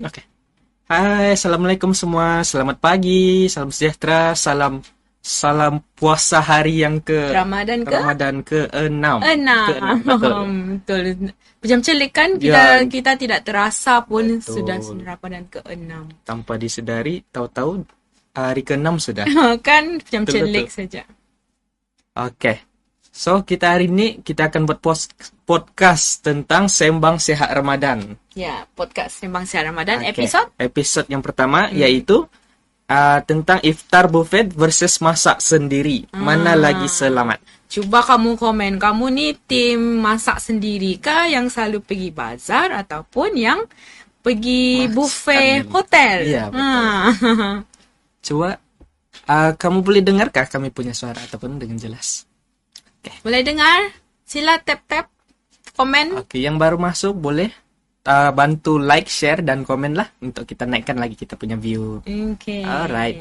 Oke. Hai, assalamualaikum semua. Selamat pagi, salam sejahtera, salam puasa hari yang Ramadan ke-6. Betul. Macam celik kan kita tidak terasa pun sudah Ramadan ke-6. Tanpa disedari, tahu-tahu hari ke-6 sudah. Kan macam celik saja. Oke. So, hari ini kita akan buat podcast tentang Sembang Sihat Ramadan. Ya, podcast Sembang Sihat Ramadan episode yang pertama yaitu tentang iftar buffet versus masak sendiri. Mana lagi selamat? Cuba kamu komen, kamu ni tim masak sendiri kah yang selalu pergi bazar ataupun yang pergi buffet hotel? Ya, betul. Coba kamu boleh dengarkah kami punya suara ataupun dengan jelas? Okay. Boleh dengar? Sila tap komen. Oke, yang baru masuk boleh bantu like, share dan komen lah untuk kita naikkan lagi kita punya view. Okay. Alright.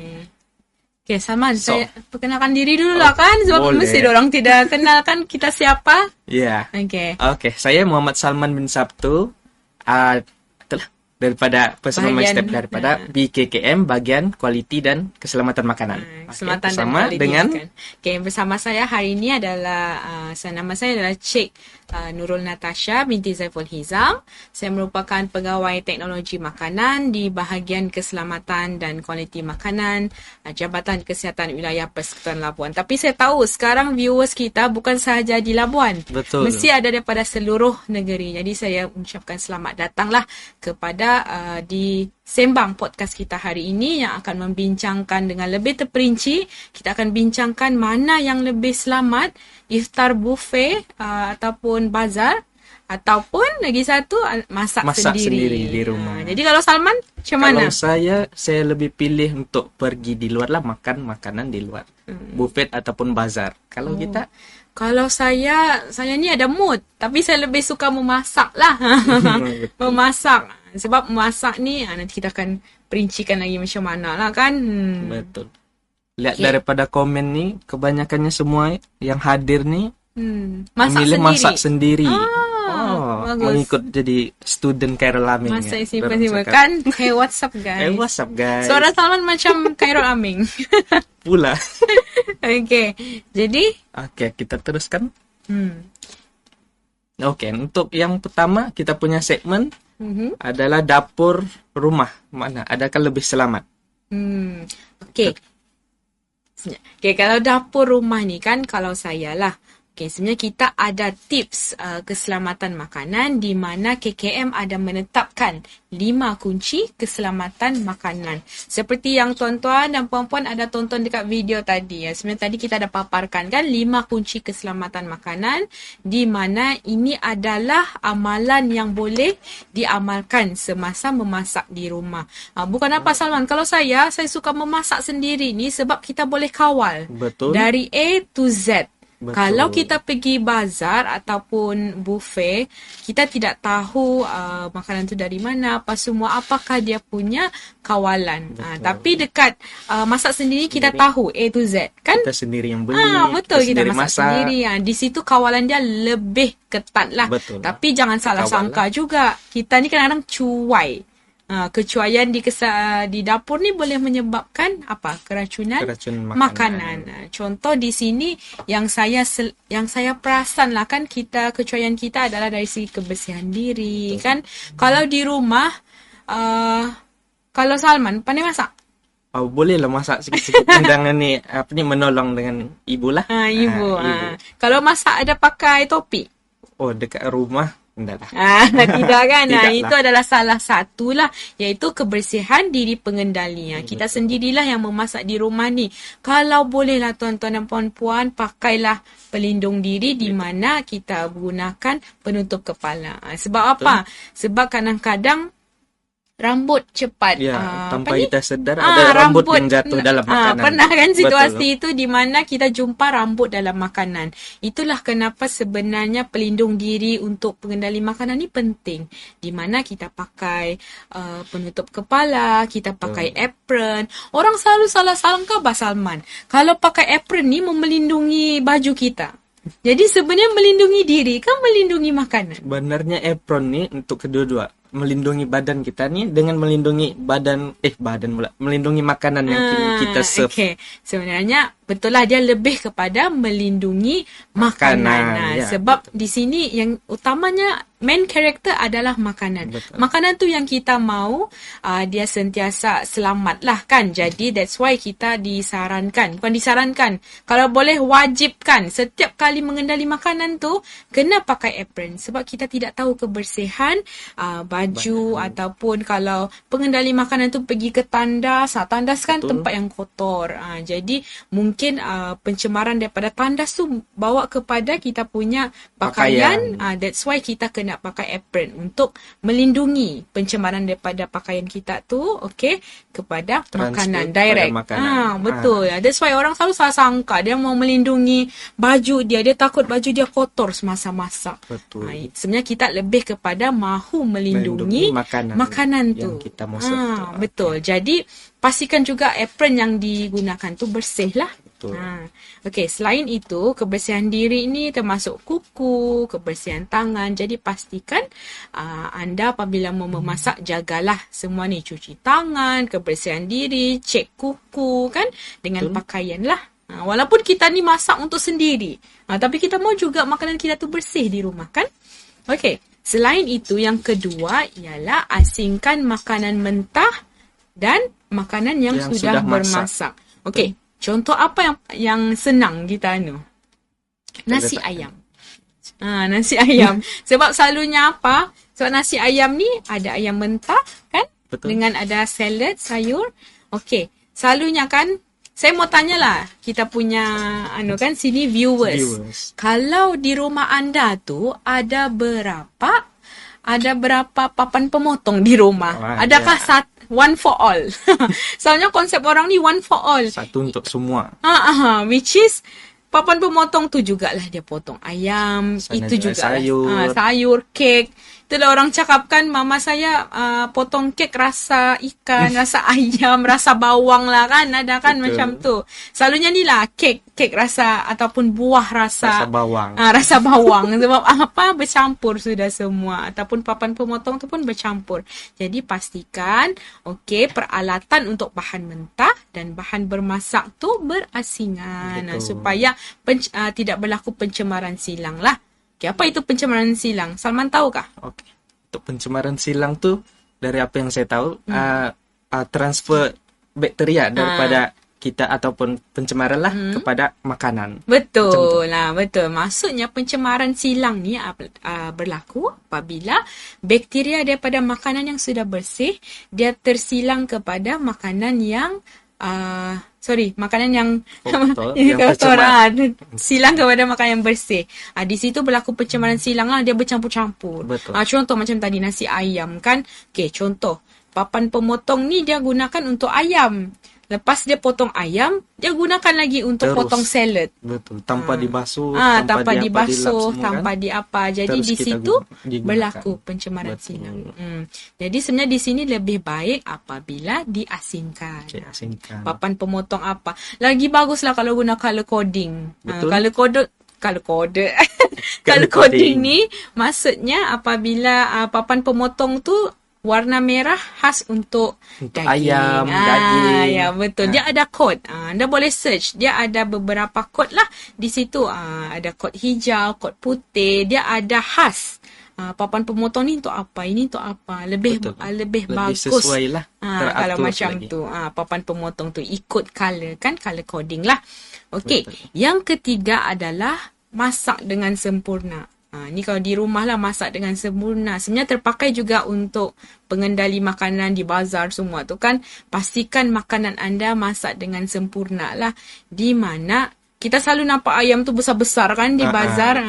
Okay, Salman, saya perkenalkan diri dulu lah kan, sebab mesti orang tidak kenal kan kita siapa. Ya. Yeah. Okay, saya Muhammad Salman bin Sabtu. Daripada personal my step daripada BKKM bagian kualiti dan keselamatan makanan. Keselamatan dan kualiti dengan bersama saya hari ini adalah nama saya adalah Cik Nurul Natasha binti Zaiful Hizam. Saya merupakan pegawai teknologi makanan di bahagian keselamatan dan kualiti makanan Jabatan Kesihatan Wilayah Persekutuan Labuan. Tapi saya tahu sekarang viewers kita bukan sahaja di Labuan. Betul. Mesti ada daripada seluruh negeri. Jadi saya ucapkan selamat datanglah kepada di Sembang podcast kita hari ini yang akan membincangkan dengan lebih terperinci. Kita akan bincangkan mana yang lebih selamat, iftar buffet ataupun bazar, ataupun lagi satu masak sendiri di rumah. Jadi kalau Salman macam mana? Kalau saya lebih pilih untuk pergi di luar lah, makan makanan di luar. Buffet ataupun bazar. Kalau kita kalau saya ni ada mood, tapi saya lebih suka memasak lah. Memasak. Sebab memasak ni nanti kita akan perincikan lagi macam mana lah kan. Betul. Lihat daripada komen ni, kebanyakannya semua yang hadir ni masak sendiri. Mengikut jadi student Khairul Aming. Masak simpan kan. Hey, what's up guys? Suara Salman macam Khairul Aming. Pula. Okay. Jadi? Okay, kita teruskan. Okay, untuk yang pertama kita punya segmen adalah dapur rumah. Mana? Adakah lebih selamat? Okay. Okay, kalau dapur rumah ni kan, kalau saya lah. Okay, sebenarnya kita ada tips keselamatan makanan di mana KKM ada menetapkan 5 kunci keselamatan makanan. Seperti yang tuan-tuan dan puan-puan ada tonton dekat video tadi. Sebenarnya tadi kita ada paparkan kan 5 kunci keselamatan makanan di mana ini adalah amalan yang boleh diamalkan semasa memasak di rumah. Bukan apa Salman, kalau saya suka memasak sendiri ni sebab kita boleh kawal. Betul. Dari A to Z. Betul. Kalau kita pergi bazar ataupun buffet, kita tidak tahu makanan tu dari mana, apa semua, apakah dia punya kawalan. Tapi dekat masak sendiri kita tahu A to Z kan? Kita sendiri yang beli. Betul, kita masak sendiri. Di situ kawalan dia lebih ketat lah. Betul. Tapi jangan salah sangka juga. Kita ni kadang-kadang cuai. Kecuaian di dapur ni boleh menyebabkan apa? Keracunan makanan. Contoh di sini yang saya perasan lah kan, kecuaian kita adalah dari segi kebersihan diri. Betul. Kan kalau di rumah kalau Salman pandai masak? Boleh lah masak sikit-sikit. Jangan ni menolong dengan ibu lah. Ibu. Kalau masak ada pakai topi? Dekat rumah Tidak kan? Itu adalah salah satulah, iaitu kebersihan diri pengendali. Kita sendirilah yang memasak di rumah ni. Kalau bolehlah tuan-tuan dan puan-puan, pakailah pelindung diri di mana kita gunakan penutup kepala. Sebab apa? Sebab kadang-kadang rambut cepat tanpa kita sedar ada rambut yang jatuh dalam makanan. Pernah kan situasi itu di mana kita jumpa rambut dalam makanan. Itulah kenapa sebenarnya pelindung diri untuk pengendali makanan ni penting. Di mana kita pakai penutup kepala, kita pakai apron. Orang selalu salah sangka Salman, kalau pakai apron ni melindungi baju kita. Jadi sebenarnya melindungi diri kan melindungi makanan. Sebenarnya apron ni untuk kedua-dua, melindungi badan kita ni dengan melindungi melindungi makanan yang kita serve. Okay. Sebenarnya betul lah, dia lebih kepada melindungi makanan. Sebab di sini yang utamanya main character adalah makanan. Betul. Makanan tu yang kita mau dia sentiasa selamat lah kan. Jadi that's why kita bukan disarankan, kalau boleh wajibkan setiap kali mengendali makanan tu kena pakai apron. Sebab kita tidak tahu kebersihan baju ataupun kalau pengendali makanan tu pergi ke tandas. Tandas kan tempat yang kotor. Jadi mungkin pencemaran daripada tandas tu bawa kepada kita punya pakaian. That's why kita kena pakai apron untuk melindungi pencemaran daripada pakaian kita tu kepada makanan direct. Betul. That's why orang selalu salah sangka dia mau melindungi baju dia takut baju dia kotor semasa masak. Betul. Sebenarnya kita lebih kepada mahu melindungi makanan tu. Yang kita mau serve. Betul. Jadi pastikan juga apron yang digunakan tu bersih lah. Selain itu, kebersihan diri ni termasuk kuku, kebersihan tangan. Jadi pastikan anda apabila memasak, jagalah semua ni. Cuci tangan, kebersihan diri, cek kuku kan dengan pakaian lah. Walaupun kita ni masak untuk sendiri, tapi kita mau juga makanan kita tu bersih di rumah kan. Selain itu, yang kedua ialah asingkan makanan mentah dan makanan yang sudah bermasak. Contoh apa yang senang kita nasi ayam. Nasi ayam. Sebab selalunya apa? Sebab nasi ayam ni ada ayam mentah kan? Betul. Dengan ada salad, sayur. Selalunya kan, saya mau tanyalah kita punya sini viewers. Kalau di rumah anda tu ada berapa papan pemotong di rumah? Adakah one for all? Soalnya konsep orang ni one for all. Satu untuk semua. Which is papan pemotong tu jugalah dia potong ayam, itu juga sayur, kek. Itulah orang cakap kan, mama saya potong kek rasa ikan, rasa ayam, rasa bawang lah kan. Ada kan macam tu. Selalunya ni lah kek rasa ataupun buah rasa bawang. Rasa bawang. Sebab apa? Bercampur sudah semua. Ataupun papan pemotong tu pun bercampur. Jadi pastikan peralatan untuk bahan mentah dan bahan bermasak tu berasingan. Supaya tidak berlaku pencemaran silang lah. Apa itu pencemaran silang? Salman tahukah? Untuk pencemaran silang tu, dari apa yang saya tahu, transfer bakteria daripada kita ataupun pencemaran lah kepada makanan. Betul lah, betul. Maksudnya pencemaran silang ni berlaku apabila bakteria daripada makanan yang sudah bersih, dia tersilang kepada makanan yang makanan yang kotor, silang kepada makanan yang bersih. Di situ berlaku pencemaran silang lah, dia bercampur-campur. Contoh macam tadi nasi ayam kan. Contoh papan pemotong ni dia gunakan untuk ayam. Lepas dia potong ayam, dia gunakan lagi untuk potong salad. Betul. Tanpa dibasuh, tanpa dibasuh, tanpa diapa. Jadi di situ berlaku pencemaran silang. Jadi sebenarnya di sini lebih baik apabila diasingkan. Papan pemotong apa? Lagi baguslah kalau guna color coding. Color coding ni maksudnya apabila papan pemotong tu warna merah khas untuk daging. Ayam, daging. Ya, betul. Dia ada kod. Anda boleh search. Dia ada beberapa kod lah. Di situ ada kod hijau, kod putih. Dia ada khas. Papan pemotong ni untuk apa? Ini untuk apa? Lebih bagus. Sesuai lah. Kalau macam lagi tu. Papan pemotong tu ikut color kan. Color coding lah. Yang ketiga adalah masak dengan sempurna. Ni kalau di rumah lah masak dengan sempurna. Sebenarnya terpakai juga untuk pengendali makanan di bazar semua tu kan. Pastikan makanan anda masak dengan sempurna lah. Di mana kita selalu nampak ayam tu besar-besar kan di bazar.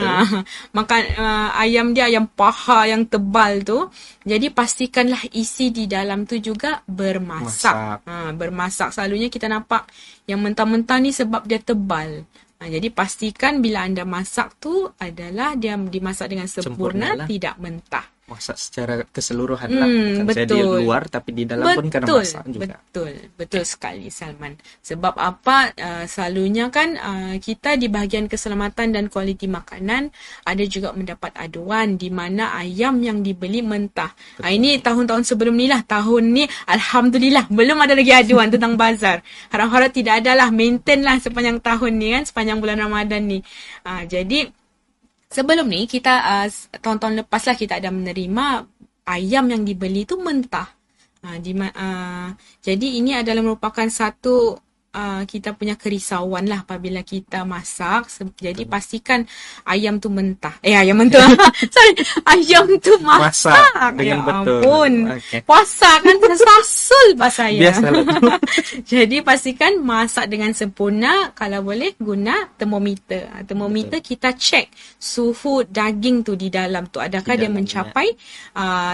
Makan ayam dia ayam paha yang tebal tu. Jadi pastikanlah isi di dalam tu juga bermasak. Bermasak. Selalunya kita nampak yang mentah-mentah ni sebab dia tebal. Jadi pastikan bila anda masak tu adalah dia dimasak dengan sempurna tidak mentah. Masak secara keseluruhan lah. Bukan saya di luar tapi di dalam pun kena masak juga. Betul sekali Salman. Sebab apa selalunya kan kita di bahagian keselamatan dan kualiti makanan ada juga mendapat aduan di mana ayam yang dibeli mentah. Ini tahun-tahun sebelum ni lah. Tahun ni Alhamdulillah belum ada lagi aduan tentang bazar. Harap-harap tidak ada lah. Maintain lah sepanjang tahun ni kan. Sepanjang bulan Ramadan ni. Jadi sebelum ni kita tahun-tahun lepas lah kita ada menerima ayam yang dibeli tu mentah. Jadi ini adalah merupakan satu kita punya kerisauan lah apabila kita masak. Jadi pastikan ayam tu mentah. Ayam mentah. Sorry, ayam tu masak dengan betul. Ampun. Puasa kan sasul bahasa saya. Jadi pastikan masak dengan sempurna. Kalau boleh guna termometer. Termometer kita cek suhu daging tu di dalam tu. Adakah dia mencapai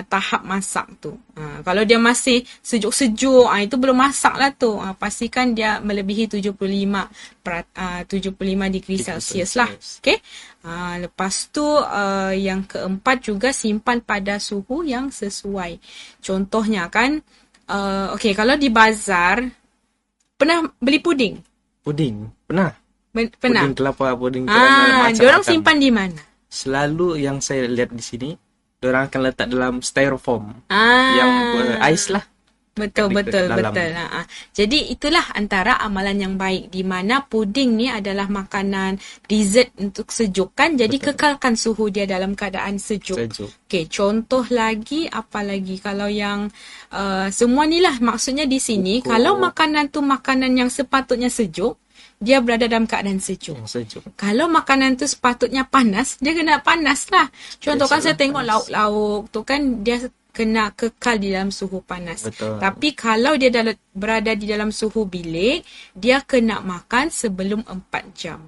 tahap masak tu. Kalau dia masih sejuk-sejuk, itu belum masak lah tu. Pastikan dia melebihi 75 degree Celsius lah. Okay. Lepas tu yang keempat juga simpan pada suhu yang sesuai. Contohnya kan, okay, kalau di bazar, pernah beli puding? Puding? Pernah. Pernah? Puding kelapa, puding macam-macam. Diorang simpan di mana? Selalu yang saya lihat di sini, diorang akan letak dalam styrofoam yang ais lah. Betul. Jadi itulah antara amalan yang baik di mana puding ni adalah makanan dessert untuk sejuk kan. Jadi kekalkan suhu dia dalam keadaan sejuk. Okey, contoh lagi apa lagi kalau yang semua ni lah maksudnya di sini kalau makanan tu makanan yang sepatutnya sejuk dia berada dalam keadaan sejuk. Kalau makanan tu sepatutnya panas, dia kena panas lah. Contoh kan saya tengok lauk-lauk tu kan dia kena kekal di dalam suhu panas. Tapi kalau dia berada di dalam suhu bilik, dia kena makan sebelum 4 jam.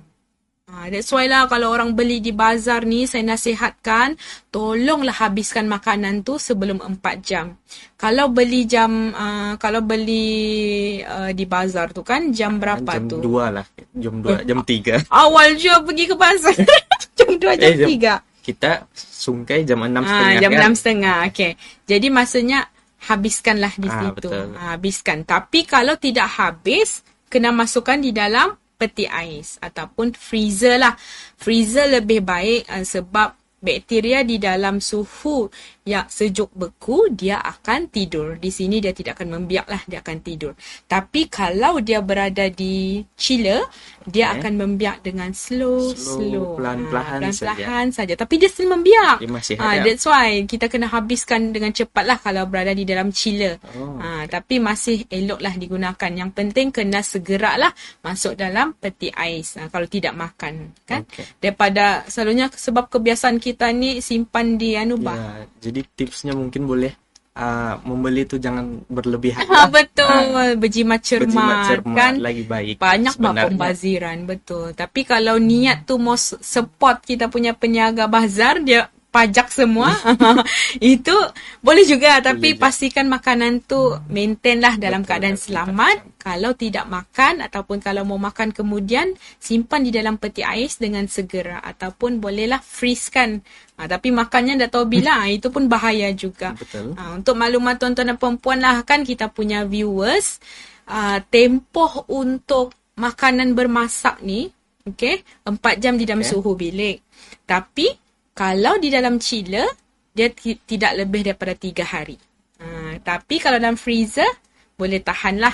That's why lah kalau orang beli di bazar ni, saya nasihatkan, tolonglah habiskan makanan tu sebelum 4 jam. Kalau beli di bazar tu kan, jam berapa jam tu? Jam 2 lah. Jam 2, jam 3. Awal je pergi ke bazar. Jam 2, jam 3. Kita sungkai jam 6.30 jam 6.30. Okey. Jadi maksudnya habiskanlah di situ. Habiskan. Tapi kalau tidak habis, kena masukkan di dalam peti ais ataupun freezer lah. Freezer lebih baik sebab bakteria di dalam suhu yang sejuk beku, dia akan tidur. Di sini dia tidak akan membiak lah, dia akan tidur. Tapi kalau dia berada di chiller, dia akan membiak dengan slow. Pelan-pelan saja. Tapi dia still membiak. Dia masih that's why kita kena habiskan dengan cepat lah kalau berada di dalam chiller. Tapi masih elok lah digunakan. Yang penting kena segera lah masuk dalam peti ais kalau tidak makan kan. Daripada selalunya sebab kebiasaan kita ni simpan di jadi tipsnya mungkin boleh membeli tu jangan berlebihan. Betul, berjimat cermat kan lagi baik. Banyak pembaziran, betul. Tapi kalau niat tu mau support kita punya peniaga bazar, dia pajak semua itu boleh juga, tapi pastikan makanan tu maintain lah dalam keadaan selamat. Kalau tidak makan ataupun kalau mau makan kemudian, simpan di dalam peti ais dengan segera ataupun bolehlah freeze kan. Tapi makannya dah tahu bila, itu pun bahaya juga. Untuk maklumat tuan-tuan dan perempuan lah kan, kita punya viewers, tempoh untuk makanan bermasak ni 4 jam di dalam suhu bilik. Tapi kalau di dalam chiller, dia tidak lebih daripada 3 hari. Tapi kalau dalam freezer, boleh tahanlah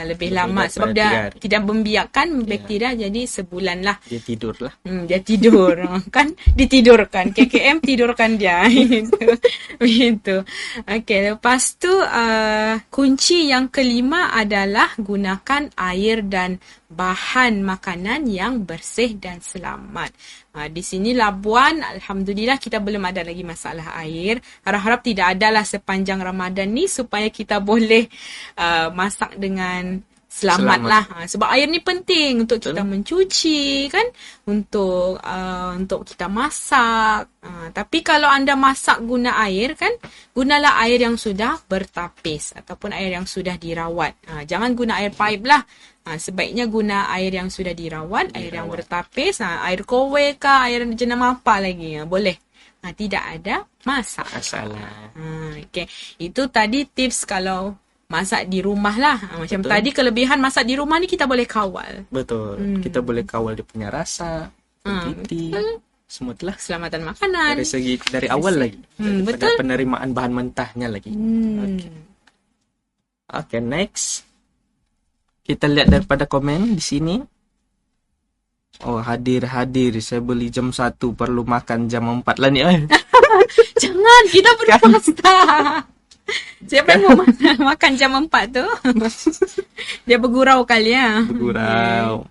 lebih lama. Sebab dia tidak membiarkan bakteria, jadi sebulan lah. Dia tidur lah. Dia tidur. Kan ditidurkan. KKM tidurkan dia. Begitu. Okey, lepas tu kunci yang kelima adalah gunakan air dan bahan makanan yang bersih dan selamat. Di sini Labuan, alhamdulillah kita belum ada lagi masalah air. Harap-harap tidak adalah sepanjang Ramadan ni supaya kita boleh masak dengan selamat lah. Sebab air ni penting untuk kita mencuci kan, untuk kita masak. Tapi kalau anda masak guna air kan, gunalah air yang sudah bertapis ataupun air yang sudah dirawat. Jangan guna air pipe lah. Sebaiknya guna air yang sudah dirawat, air yang bertapis, air kowe ke, air jenama apa lagi, boleh. Tidak ada masalah. Okay. Itu tadi tips kalau masak di rumah lah. Macam tadi kelebihan masak di rumah ni kita boleh kawal. Betul. Kita boleh kawal dia punya rasa, quantity, semua telah. Keselamatan makanan. Dari awal lagi. Betul. Penerimaan bahan mentahnya lagi. Okay, next. Kita lihat daripada komen di sini. Oh, hadir. Saya beli jam 1, perlu makan jam 4 lah ni. Jangan, kita berpuasa. Siapa yang mau makan jam 4 tu? Dia bergurau kali ya. Bergurau.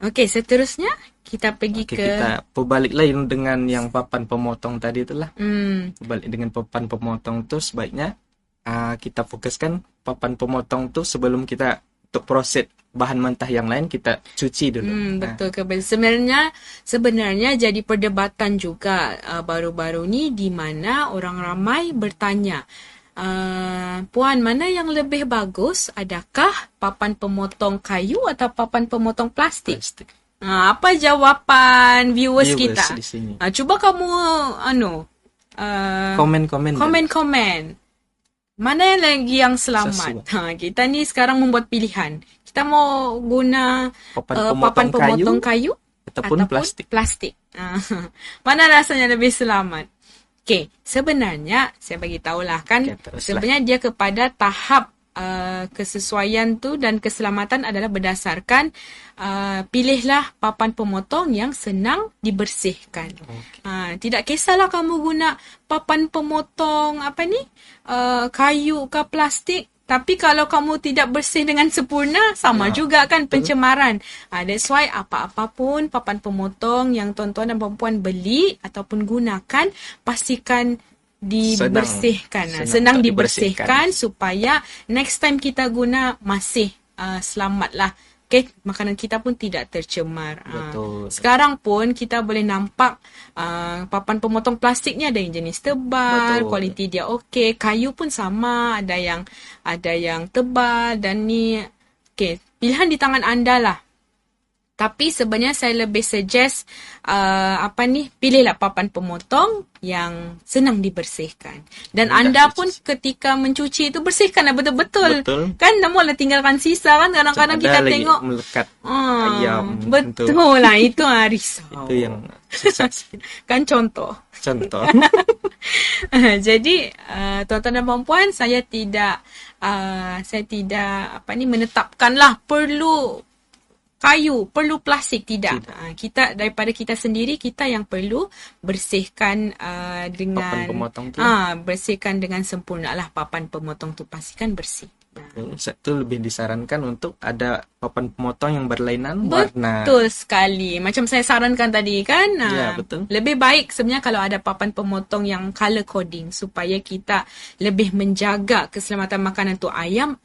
Okay, seterusnya kita pergi ke... Kita berbalik lagi dengan yang papan pemotong tadi itulah. Berbalik dengan papan pemotong tu sebaiknya kita fokuskan papan pemotong tu sebelum kita untuk proses bahan mentah yang lain kita cuci dulu. Betul ke? Sebenarnya jadi perdebatan juga baru-baru ni di mana orang ramai bertanya, Puan, mana yang lebih bagus? Adakah papan pemotong kayu atau papan pemotong plastik? Apa jawapan viewers kita? Di sini. Cuba kamu komen. Mana yang lagi yang selamat? Kita ni sekarang membuat pilihan. Kita mau guna papan pemotong kayu ataupun plastik. Mana rasanya lebih selamat? Okay, sebenarnya saya bagi tahulah kan, sebenarnya dia kepada tahap kesesuaian tu dan keselamatan adalah berdasarkan pilihlah papan pemotong yang senang dibersihkan. Tidak kisahlah kamu guna papan pemotong kayu ke plastik, tapi kalau kamu tidak bersih dengan sempurna, sama juga kan pencemaran. That's why apa-apapun papan pemotong yang tuan-tuan dan puan-puan beli ataupun gunakan, pastikan senang dibersihkan supaya next time kita guna masih selamat lah. Okay, makanan kita pun tidak tercemar. Sekarang pun kita boleh nampak papan pemotong plastik ni ada yang jenis tebal, kualiti dia okey. Kayu pun sama, ada yang tebal dan ni. Okay, pilihan di tangan anda lah. Tapi sebenarnya saya lebih suggest pilihlah papan pemotong yang senang dibersihkan. Dan anda pun ketika mencuci itu bersihkanlah betul-betul. Kan namun tinggalkan sisa kan, kadang-kadang kita tengok melekat ayam. Betul lah, itu risau. Itu yang susah. Kan contoh. Jadi tuan-tuan dan puan-puan, saya tidak menetapkanlah perlu kayu, perlu plastik, tidak. Kita daripada kita sendiri, kita yang perlu bersihkan dengan papan pemotong tu. Bersihkan dengan sempurna lah papan pemotong tu, pastikan bersih. Itu lebih disarankan untuk ada papan pemotong yang berlainan warna. Betul sekali. Macam saya sarankan tadi kan. Betul. Lebih baik sebenarnya kalau ada papan pemotong yang color coding supaya kita lebih menjaga keselamatan makanan tu. Ayam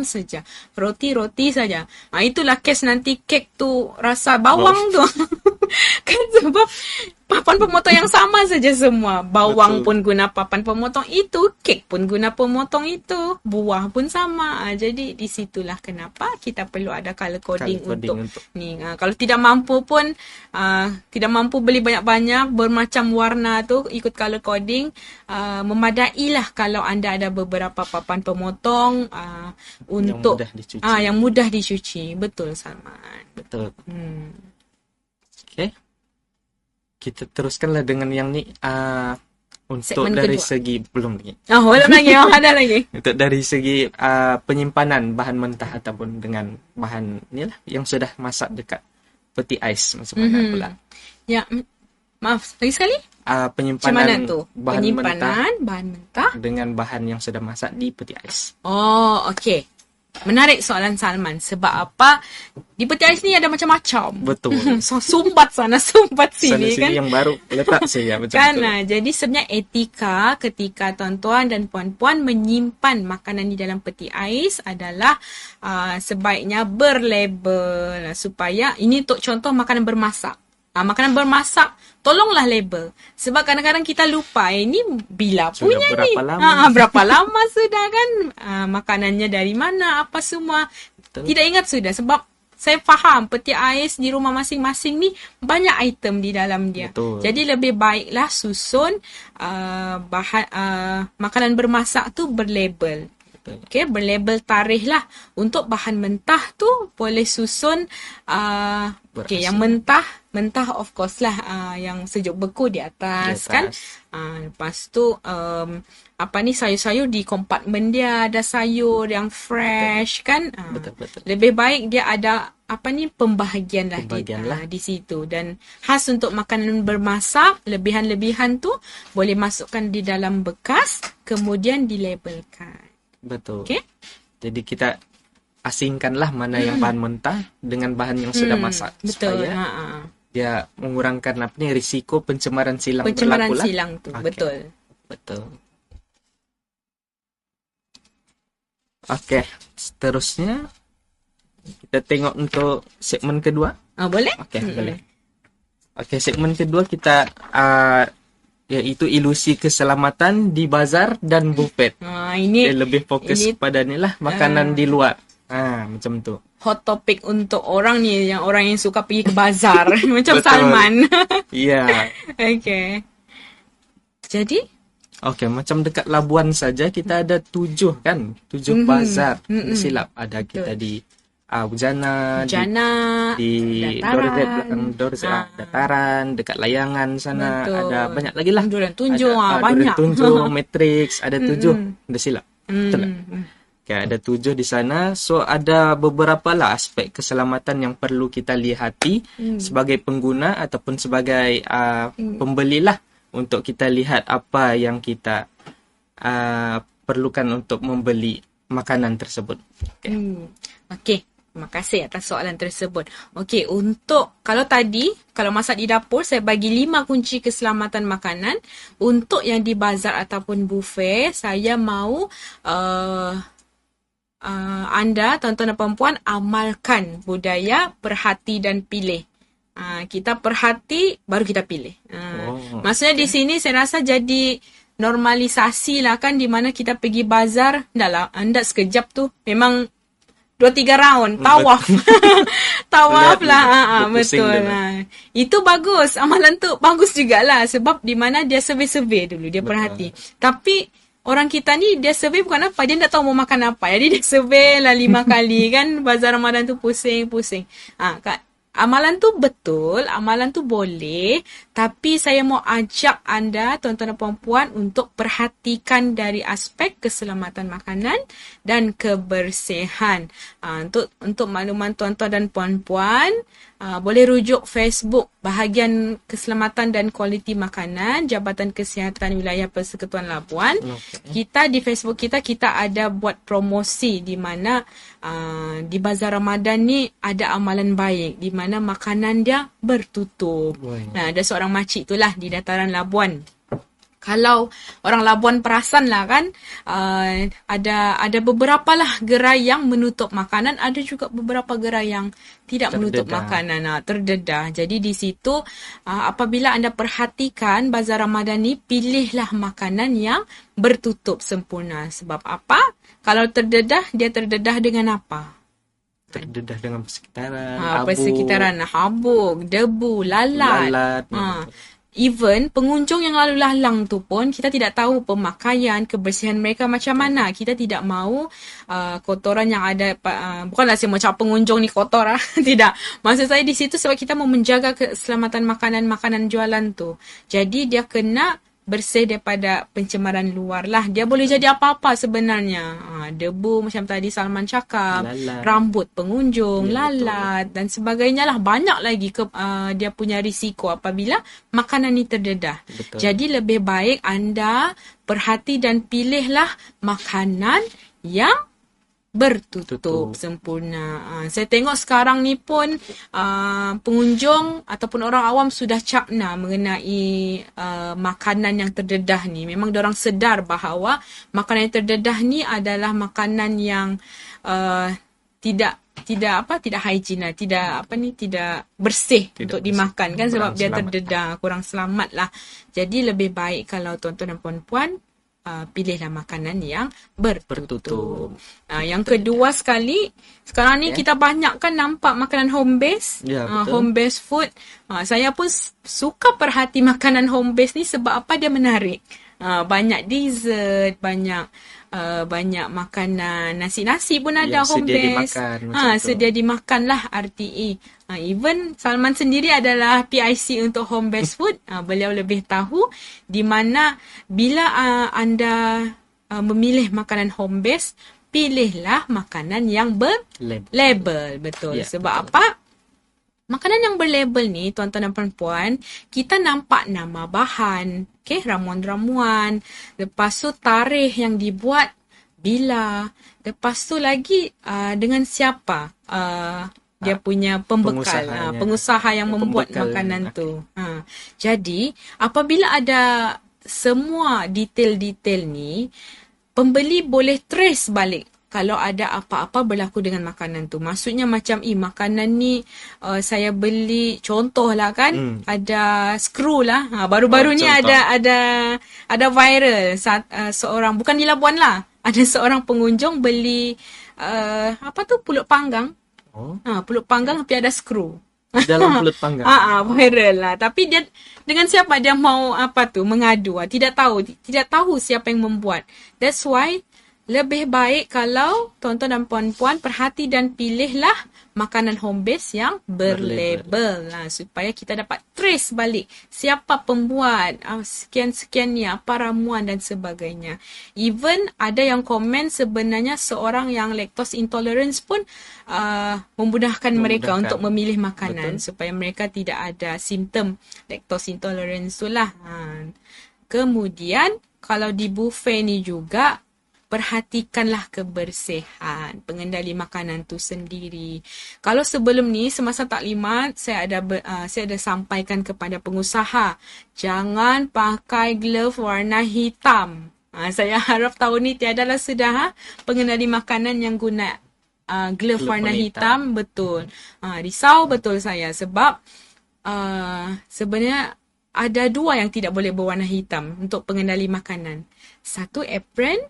saja. Roti saja. Itulah case nanti kek tu rasa bawang tu. Kan sebab papan pemotong yang sama saja semua. Bawang pun guna papan pemotong itu, kek pun guna pemotong itu, buah pun sama. Jadi di situlah kenapa kita perlu ada color coding untuk ni. Kalau tidak mampu pun tidak mampu beli banyak-banyak bermacam warna tu ikut color coding, memadailah kalau anda ada beberapa papan pemotong untuk yang mudah dicuci. Betul, Salman. Betul. Okay. Kita teruskanlah dengan yang ni untuk segmen dari kedua. Segi belum lagi. Belum lagi. Ada lagi. Untuk dari segi penyimpanan bahan mentah ataupun dengan bahan ni lah yang sudah masak dekat peti ais macam mana pula. Ya, maaf lagi sekali. Penyimpanan tu? Bahan mentah dengan dengan bahan yang sudah masak di peti ais. Okey. Menarik soalan Salman. Sebab apa? Di peti ais ni ada macam-macam. Betul. So, sumbat sana, sumbat sini sana, kan. Sini yang baru letak saya macam kan, tu. Jadi sebenarnya etika ketika tuan-tuan dan puan-puan menyimpan makanan di dalam peti ais adalah sebaiknya berlabel supaya ini untuk contoh makanan bermasak. Makanan bermasak, tolonglah label. Sebab kadang-kadang kita lupa, ini bila sudah punya berapa ni? Lama? Berapa lama sudah kan? Makanannya dari mana, apa semua. Betul. Tidak ingat sudah. Sebab saya faham peti ais di rumah masing-masing ni banyak item di dalam dia. Betul. Jadi lebih baiklah susun makanan bermasak tu berlabel. Okay, berlabel tarikh lah. Untuk bahan mentah tu boleh susun yang mentah of course lah, yang sejuk beku di atas. Kan. Lepas tu sayur-sayur di kompartmen dia ada sayur yang fresh. Betul. Kan. Betul. Lebih baik dia ada pembahagian lah di situ. Dan khas untuk makanan bermasak, lebihan-lebihan tu boleh masukkan di dalam bekas, kemudian dilabelkan. Betul. Okay? Jadi kita asingkanlah mana yang bahan mentah dengan bahan yang sudah masak. Betul. Supaya dia mengurangkan risiko pencemaran silang berlaku. Pencemaran silang tu, okay. Betul. Oke, seterusnya kita tengok untuk segmen kedua. Boleh? Boleh. Oke, segmen kedua kita iaitu ilusi keselamatan di bazar dan buffet. Ini dia lebih fokus pada makanan di luar. Macam tu. Hot topic untuk orang yang suka pergi ke bazar macam Salman. Ya. Okey. Jadi? Macam dekat Labuan saja kita ada 7 bazar. Silap ada kita di Ujana, di Dataran, dekat Layangan sana. Betul. Ada banyak lagi lah. Durian Tunjung, banyak. Durian Tunjung, Matrix, ada 7. Dah silap. Betul tak? Okay, ada 7 di sana. So, ada beberapa lah aspek keselamatan yang perlu kita lihati sebagai pengguna ataupun sebagai pembeli lah. Untuk kita lihat apa yang kita perlukan untuk membeli makanan tersebut. Okey. Terima kasih atas soalan tersebut. Okey, kalau masak di dapur, saya bagi 5 kunci keselamatan makanan. Untuk yang di bazar ataupun buffet, saya mahu anda, tuan-tuan dan puan-puan, amalkan budaya perhati dan pilih. Kita perhati, baru kita pilih. Maksudnya di sini saya rasa jadi normalisasi lah kan, di mana kita pergi bazar, anda sekejap tu, memang 2-3 round tawaf. Tawaf lah. Betul lah. Itu bagus. Amalan tu bagus jugalah. Sebab di mana dia survey dulu. Dia perhati. Tapi orang kita ni dia survey bukan apa. Dia tak tahu mau makan apa. Jadi dia survey lah 5 kali kan. Bazar Ramadan tu pusing-pusing. Amalan tu betul, amalan tu boleh, tapi saya mau ajak anda, tuan-tuan dan puan-puan, untuk perhatikan dari aspek keselamatan makanan dan kebersihan. Untuk makluman tuan-tuan dan puan-puan, boleh rujuk Facebook Bahagian Keselamatan dan Kualiti Makanan Jabatan Kesihatan Wilayah Persekutuan Labuan. Kita di Facebook kita ada buat promosi di mana di Bazar Ramadan ni ada amalan baik di mana makanan dia bertutup. Nah, ada seorang makcik itulah di dataran Labuan. Kalau orang Labuan perasan lah kan, ada beberapa lah gerai yang menutup makanan, ada juga beberapa gerai yang tidak menutup makanan, terdedah. Jadi di situ apabila anda perhatikan bazar Ramadan ni, pilihlah makanan yang bertutup sempurna. Sebab apa? Kalau terdedah, dia terdedah dengan apa? Terdedah dengan persekitaran, persekitaran, habuk, debu, lalat. Even pengunjung yang lalu lalang tu pun kita tidak tahu pemakaian, kebersihan mereka macam mana. Kita tidak mahu kotoran yang ada, bukanlah saya mau cakap pengunjung ni kotor lah. Tidak. Maksud saya di situ sebab kita mau menjaga keselamatan makanan-makanan jualan tu. Jadi dia kena bersih daripada pencemaran luar lah. Dia boleh jadi apa-apa sebenarnya. Debu macam tadi Salman cakap, rambut pengunjung, lalat dan sebagainya lah. Banyak lagi dia punya risiko apabila makanan ni terdedah. Jadi lebih baik anda perhati dan pilihlah makanan yang bertutup sempurna. Saya tengok sekarang ni pun pengunjung ataupun orang awam sudah cakna mengenai makanan yang terdedah ni. Memang diorang sedar bahawa makanan yang terdedah ni adalah makanan yang tidak hygiene, tidak bersih untuk dimakan kan, sebab dia terdedah, kurang selamat lah. Jadi lebih baik kalau tuan-tuan dan puan-puan pilihlah makanan yang bertutup. Yang kedua sekali, sekarang ni kita banyak kan nampak makanan home base, home base food. Saya pun suka perhati makanan home base ni sebab apa dia menarik. Banyak dessert, banyak makanan, nasi pun ada home base. Sedia dimakan lah RTA. Even Salman sendiri adalah PIC untuk home based food. Beliau lebih tahu di mana bila anda memilih makanan home base, pilihlah makanan yang berlabel. Betul. Sebab apa? Makanan yang berlabel ni, tuan-tuan dan puan-puan, kita nampak nama bahan, ramuan-ramuan, lepas tu tarikh yang dibuat, bila, lepas tu lagi dengan siapa dia punya pengusaha yang membuat makanan tu. Jadi, apabila ada semua detail-detail ni, pembeli boleh trace balik kalau ada apa-apa berlaku dengan makanan tu. Maksudnya macam, makanan ni saya beli, contohlah kan, ada skru lah. Baru-baru ni ada viral. Seorang, bukan di Labuan lah, ada seorang pengunjung beli, pulut panggang. Pulut panggang tapi ada skru. Dalam pulut panggang. Viral lah. Tapi dia, dengan siapa dia mau mengadu. Tidak tahu siapa yang membuat. That's why, lebih baik kalau tuan-tuan dan puan-puan perhati dan pilihlah makanan home base yang berlabel lah, supaya kita dapat trace balik siapa pembuat, sekian-sekian ni, apa ramuan dan sebagainya. Even ada yang komen sebenarnya seorang yang lactose intolerance pun memudahkan mereka untuk memilih makanan. Betul. Supaya mereka tidak ada simptom lactose intolerance tu lah. Kemudian kalau di buffet ni juga, perhatikanlah kebersihan, pengendali makanan tu sendiri. Kalau sebelum ni, semasa taklimat, saya ada sampaikan kepada pengusaha, jangan pakai glove warna hitam. Saya harap tahun ni tiadalah sudah pengendali makanan yang guna glove warna hitam. Betul. Risau betul saya, sebab sebenarnya ada dua yang tidak boleh berwarna hitam untuk pengendali makanan. Satu, apron.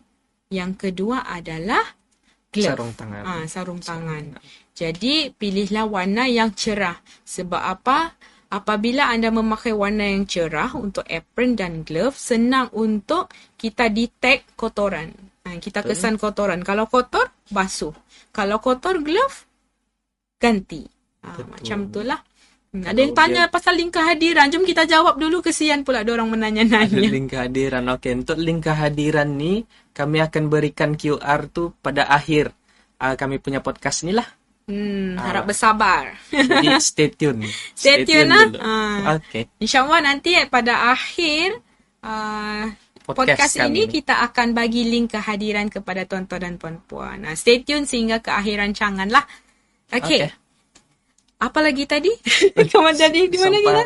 Yang kedua adalah glove. Sarung tangan. Jadi, pilihlah warna yang cerah. Sebab apa? Apabila anda memakai warna yang cerah untuk apron dan glove, senang untuk kita detect kotoran. Kita kesan kotoran. Kalau kotor, basuh. Kalau kotor, glove, ganti. Macam itulah. Ada yang tanya pasal link kehadiran. Jom kita jawab dulu. Kesian pula diorang menanya-nanya. Ada link kehadiran. Okey, untuk link kehadiran ni, kami akan berikan QR tu pada akhir kami punya podcast ni lah. Harap bersabar. Jadi stay tune. Stay tune lah. Okay. InsyaAllah nanti pada akhir podcast ini kita akan bagi link kehadiran kepada tuan-tuan dan puan-puan. Stay tune sehingga ke akhir rancangan lah. Okay. Apa lagi tadi? Kamu tadi di mana kita?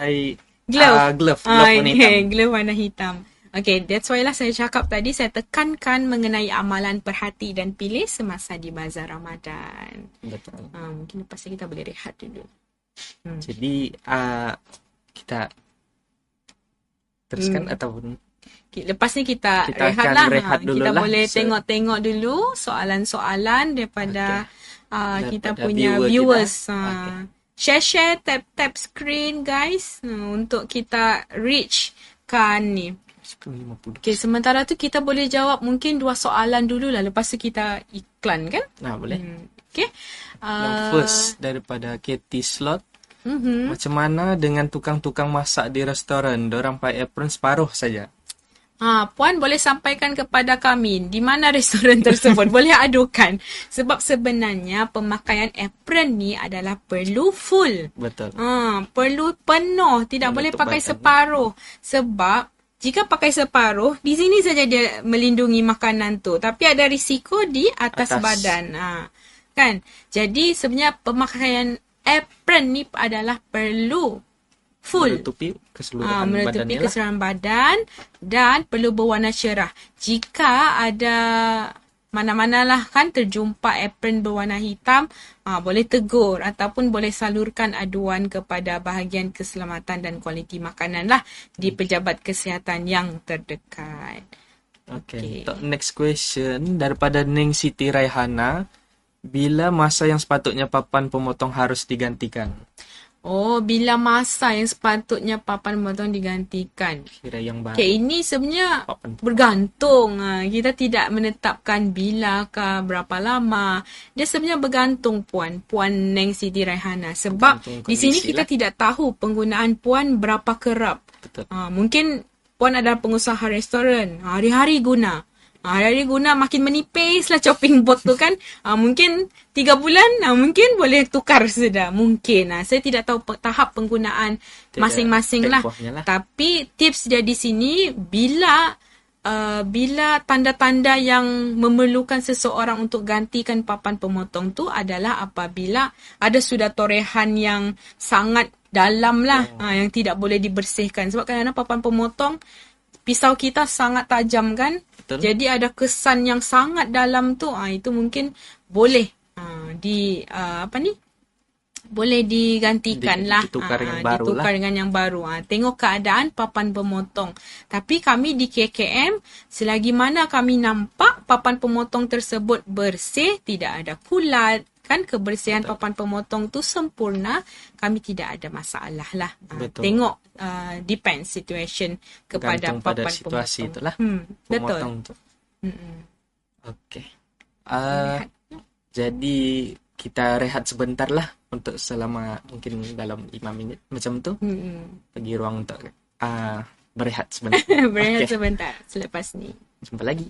Glove warna hitam. Glove warna hitam. Okay, that's why lah saya cakap tadi, saya tekankan mengenai amalan perhati dan pilih semasa di bazar Ramadan. Betul. Mungkin lepas ni kita boleh rehat dulu. Jadi, kita teruskan ataupun... Lepas ni kita rehat lah. Kita boleh tengok-tengok dulu soalan-soalan daripada kita punya viewers. Share, tap screen guys, untuk kita reach kan ni. Okay, sementara tu kita boleh jawab mungkin 2 soalan dulu lah. Lepas tu kita iklan kan? Boleh. Okay. Yang first daripada Katie Slot. Macam mana dengan tukang-tukang masak di restoran? Diorang pakai apron separuh saja. Puan boleh sampaikan kepada kami di mana restoran tersebut. Boleh adukan. Sebab sebenarnya pemakaian apron ni adalah perlu full. Betul. Perlu penuh. Tidak boleh pakai separuh. Sebab jika pakai separuh, di sini saja dia melindungi makanan tu. Tapi ada risiko di atas. Badan. Kan? Jadi sebenarnya pemakaian apron ni adalah perlu full. Menutupi keseluruhan badan dan perlu berwarna cerah. Jika ada mana-manalah kan terjumpa apron berwarna hitam, boleh tegur ataupun boleh salurkan aduan kepada bahagian keselamatan dan kualiti makanan lah di pejabat kesihatan yang terdekat. Okay. Untuk next question daripada Ning Siti Raihana, bila masa yang sepatutnya papan pemotong harus digantikan? Bila masa yang sepatutnya papan pemotong digantikan. Kira yang baru. Okay, ini sebenarnya bergantung. Kita tidak menetapkan bila ke berapa lama. Dia sebenarnya bergantung Puan Neng Siti Raihana. Sebab di sini kita tidak tahu penggunaan Puan berapa kerap. Betul. Mungkin Puan adalah pengusaha restoran. Hari-hari guna. Hari-hari guna makin menipis lah chopping board tu kan. Mungkin 3 bulan mungkin boleh tukar sudah. Mungkin. Saya tidak tahu tahap penggunaan masing-masing lah. Tapi tips dia di sini bila tanda-tanda yang memerlukan seseorang untuk gantikan papan pemotong tu adalah apabila ada sudah torehan yang sangat dalam lah. Yang tidak boleh dibersihkan. Sebab kadang-kadang papan pemotong pisau kita sangat tajam kan. Betul. Jadi ada kesan yang sangat dalam tu. Itu mungkin boleh boleh digantikan lah. Ditukar dengan yang baru. Tengok keadaan papan pemotong. Tapi kami di KKM, selagi mana kami nampak papan pemotong tersebut bersih, tidak ada kulat, kan kebersihan Betul. Papan pemotong tu sempurna, kami tidak ada masalah lah. Tengok depends situation kepada gantung papan pada situasi pemotong. Itulah Betul. Tu. Okey. Jadi kita rehat sebentar lah untuk selama mungkin dalam 5 minit macam tu. Bagi ruang untuk berehat sebentar. Berehat sebentar selepas ni. Jumpa lagi.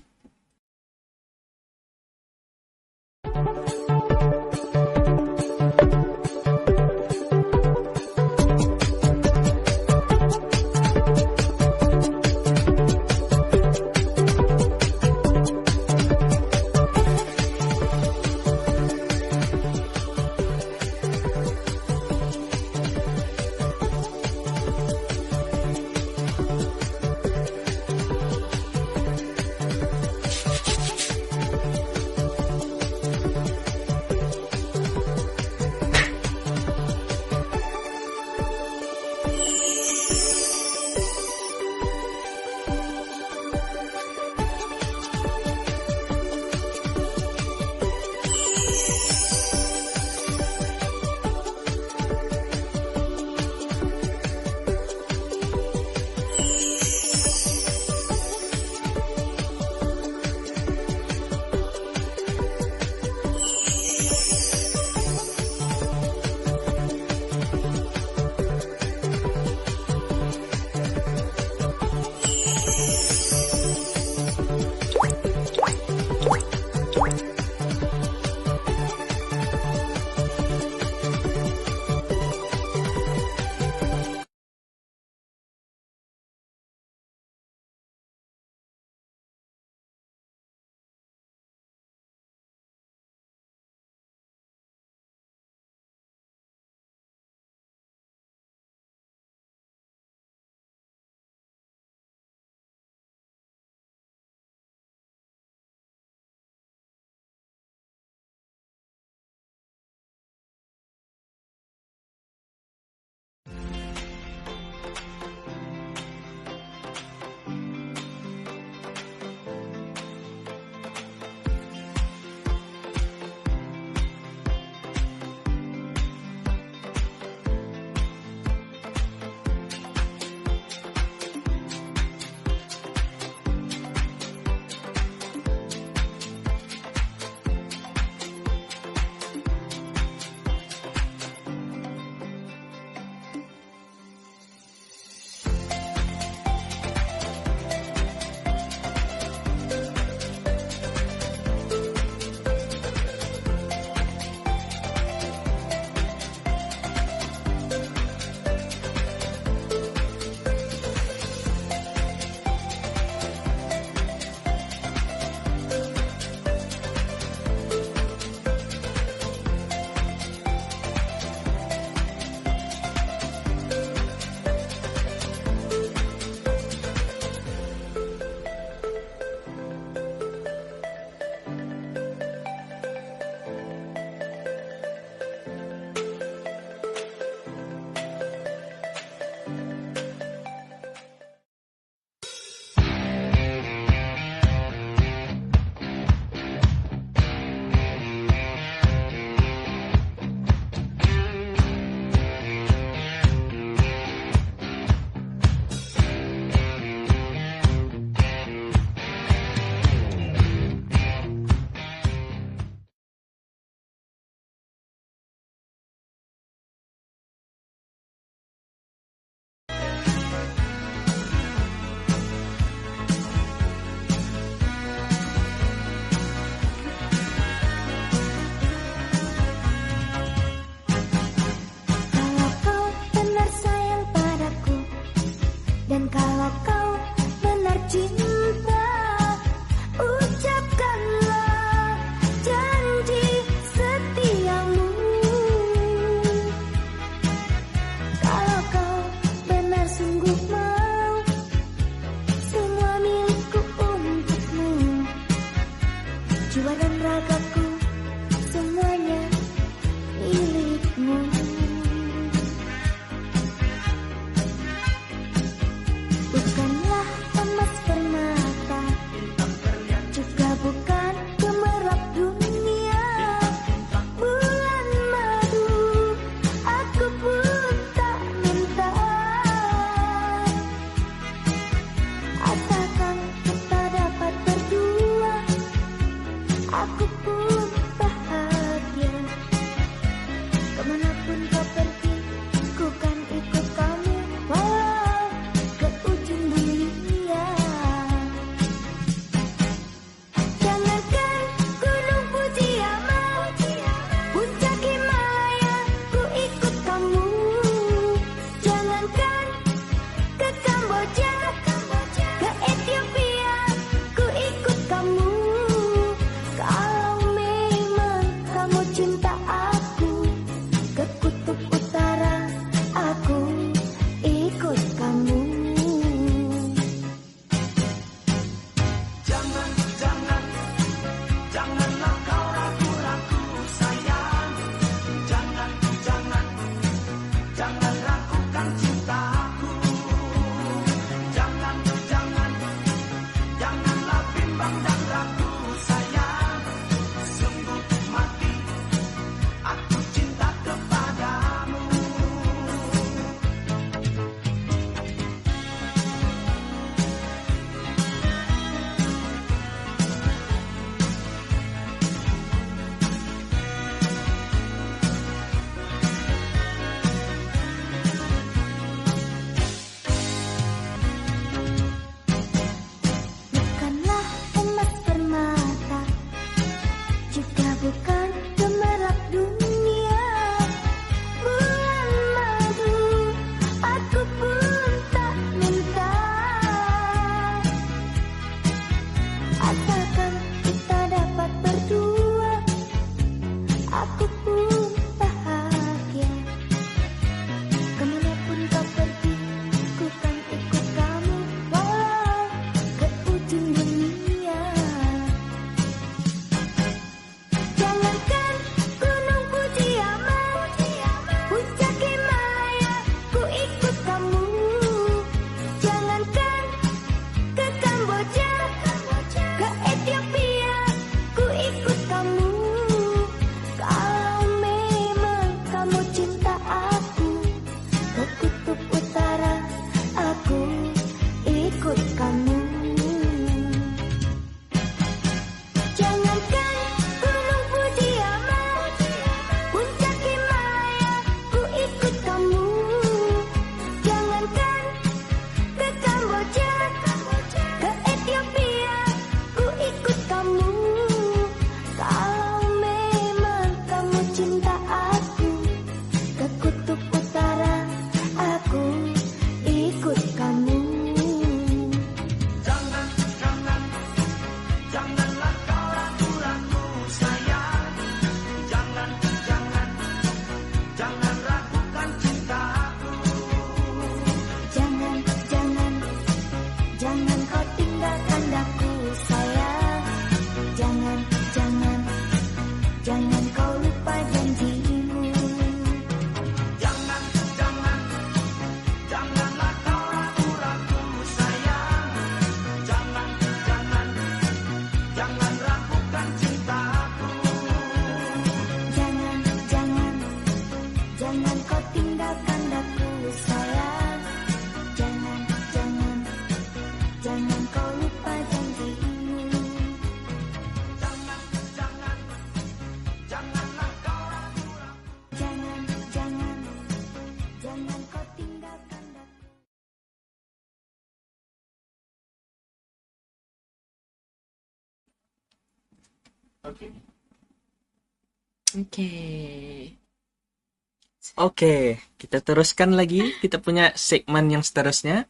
Oke, kita teruskan lagi. Kita punya segmen yang seterusnya,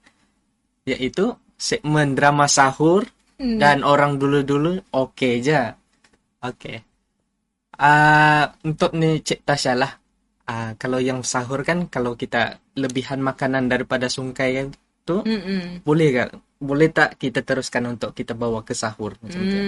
yaitu segmen drama sahur dan orang dulu-dulu. Oke aja. Oke. Untuk nih Cik Tasya lah. Kalau yang sahur kan, kalau kita lebihan makanan daripada sungkai itu, boleh gak? Boleh tak kita teruskan untuk kita bawa ke sahur macam tu?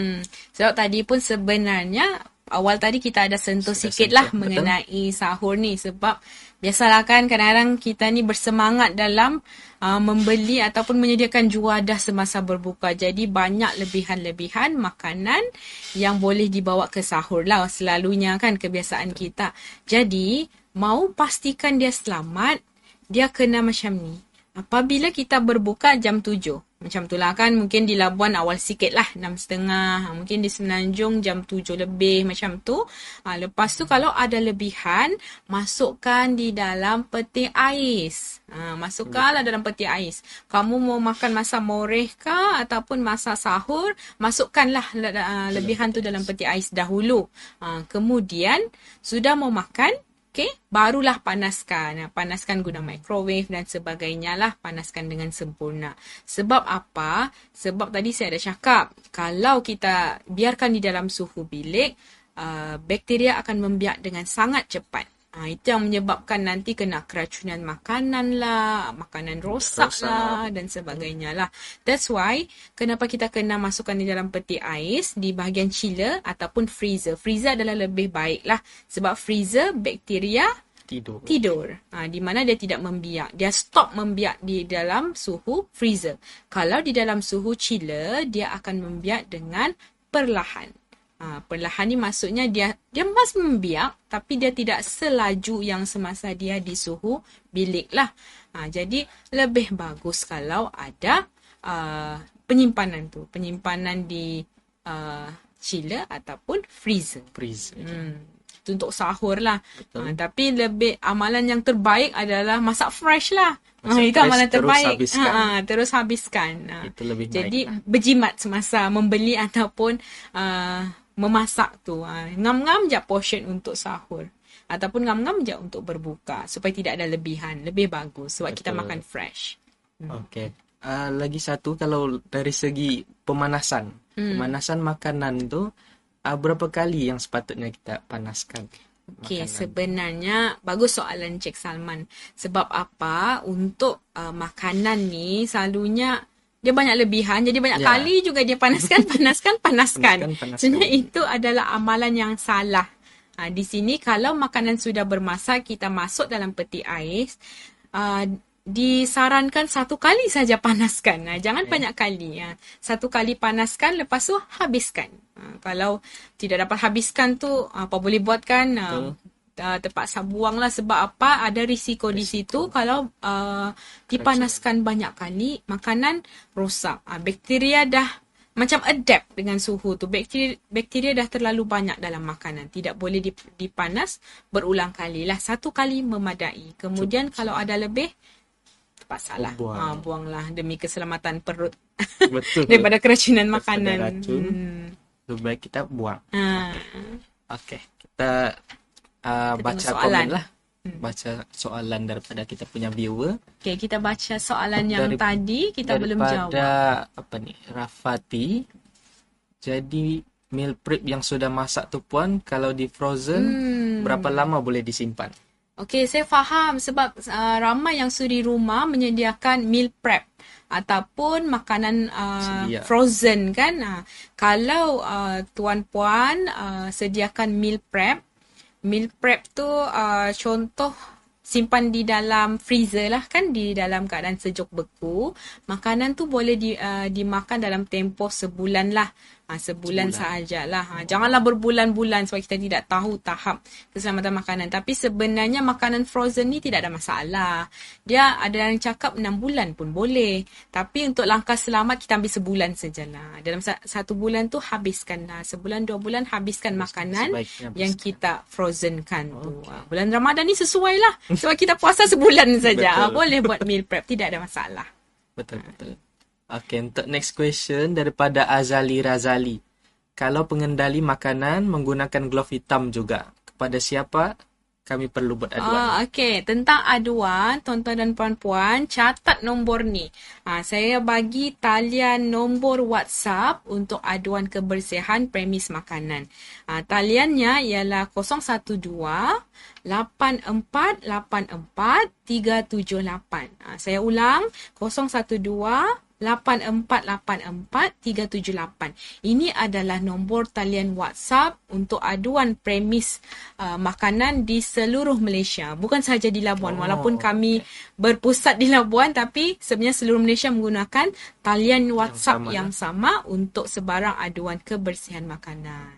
Sebab tadi pun sebenarnya awal tadi kita ada sentuh sikit lah mengenai sahur ni. Sebab biasalah kan kadang-kadang kita ni bersemangat dalam membeli ataupun menyediakan juadah semasa berbuka. Jadi banyak lebihan-lebihan makanan yang boleh dibawa ke sahur lah. Selalunya kan kebiasaan kita. Jadi mau pastikan dia selamat, dia kena macam ni. Apabila kita berbuka jam 7. Macam tu lah kan, mungkin di Labuan awal sikit lah, 6.30. Mungkin di Semenanjung jam 7 lebih macam tu. Lepas tu kalau ada lebihan, masukkan di dalam peti ais. Masukkanlah dalam peti ais. Kamu mau makan masa moreh kah ataupun masa sahur, masukkanlah lebihan tu dalam peti ais dahulu. Kemudian, sudah mau makan, barulah panaskan. Panaskan guna microwave dan sebagainya lah. Panaskan dengan sempurna. Sebab apa? Sebab tadi saya ada cakap, kalau kita biarkan di dalam suhu bilik, bakteria akan membiak dengan sangat cepat. Itu yang menyebabkan nanti kena keracunan makanan lah, makanan rosak lah dan sebagainya lah. That's why kenapa kita kena masukkan di dalam peti ais di bahagian chiller ataupun freezer. Freezer adalah lebih baik lah sebab freezer bakteria tidur. Di mana dia tidak membiak. Dia stop membiak di dalam suhu freezer. Kalau di dalam suhu chiller, dia akan membiak dengan perlahan. Perlahan ni maksudnya dia masih membiak tapi dia tidak selaju yang semasa dia di suhu bilik lah. Jadi lebih bagus kalau ada penyimpanan tu. Penyimpanan di chiller ataupun freezer. Itu untuk sahur lah. Tapi lebih amalan yang terbaik adalah masak fresh lah. Itu amalan terbaik. Terus habiskan. Itu lebih jadi baik. Berjimat semasa membeli ataupun memasak tu. Ngam-ngam je portion untuk sahur. Ataupun ngam-ngam je untuk berbuka. Supaya tidak ada lebihan. Lebih bagus. Sebab kita makan fresh. Okey. Lagi satu, kalau dari segi pemanasan. Pemanasan makanan tu, berapa kali yang sepatutnya kita panaskan? Okey, sebenarnya bagus soalan Cik Salman. Sebab apa? Untuk makanan ni selalunya dia banyak lebihan. Jadi banyak kali juga dia panaskan. Sebenarnya itu adalah amalan yang salah. Di sini kalau makanan sudah bermasak, kita masuk dalam peti ais. Disarankan 1 kali saja panaskan. Jangan banyak kali. 1 kali panaskan, lepas tu habiskan. Kalau tidak dapat habiskan tu, apa boleh buat kan? Terpaksa buang lah. Sebab apa? Ada risiko di situ. Kalau dipanaskan banyak kali, makanan rosak. Bakteria dah macam adapt dengan suhu tu. Bakteria dah terlalu banyak dalam makanan. Tidak boleh dipanas berulang kali lah. 1 kali memadai. Kemudian kalau ada lebih, terpaksalah buanglah demi keselamatan perut. Betul. Daripada keracunan makanan. Lebih baik kita buang. Okey, kita baca komen lah. Baca soalan daripada kita punya viewer. Okey, kita baca soalan yang tadi kita belum jawab. Daripada Rafati. Jadi meal prep yang sudah masak tu puan, kalau di frozen berapa lama boleh disimpan? Okey, saya faham sebab ramai yang suri rumah menyediakan meal prep ataupun makanan frozen kan. Kalau tuan puan sediakan meal prep tu contoh simpan di dalam freezer lah kan, di dalam keadaan sejuk beku. Makanan tu boleh dimakan dalam tempoh sebulan lah. Sebulan sahajalah. Janganlah berbulan-bulan sebab kita tidak tahu tahap keselamatan makanan. Tapi sebenarnya makanan frozen ni tidak ada masalah. Dia ada yang cakap 6 bulan pun boleh. Tapi untuk langkah selamat kita ambil sebulan sajalah. Dalam 1 bulan tu habiskanlah. Sebulan 2 bulan habiskan makanan yang kita frozenkan tu. Bulan Ramadan ni sesuai lah. Sebab kita puasa sebulan saja. Boleh buat meal prep. Tidak ada masalah. Betul. Okey, untuk next question daripada Azali Razali. kalau pengendali makanan menggunakan glove hitam juga, kepada siapa kami perlu buat aduan? Okey, tentang aduan, tuan-tuan dan puan-puan, catat nombor ni. Saya bagi talian nombor WhatsApp untuk aduan kebersihan premis makanan. Taliannya ialah 012-8484-378. Saya ulang, 012-8484-378. Ini adalah nombor talian WhatsApp untuk aduan premis makanan di seluruh Malaysia. Bukan sahaja di Labuan. Walaupun kami berpusat di Labuan, tapi sebenarnya seluruh Malaysia menggunakan talian WhatsApp yang sama untuk sebarang aduan kebersihan makanan.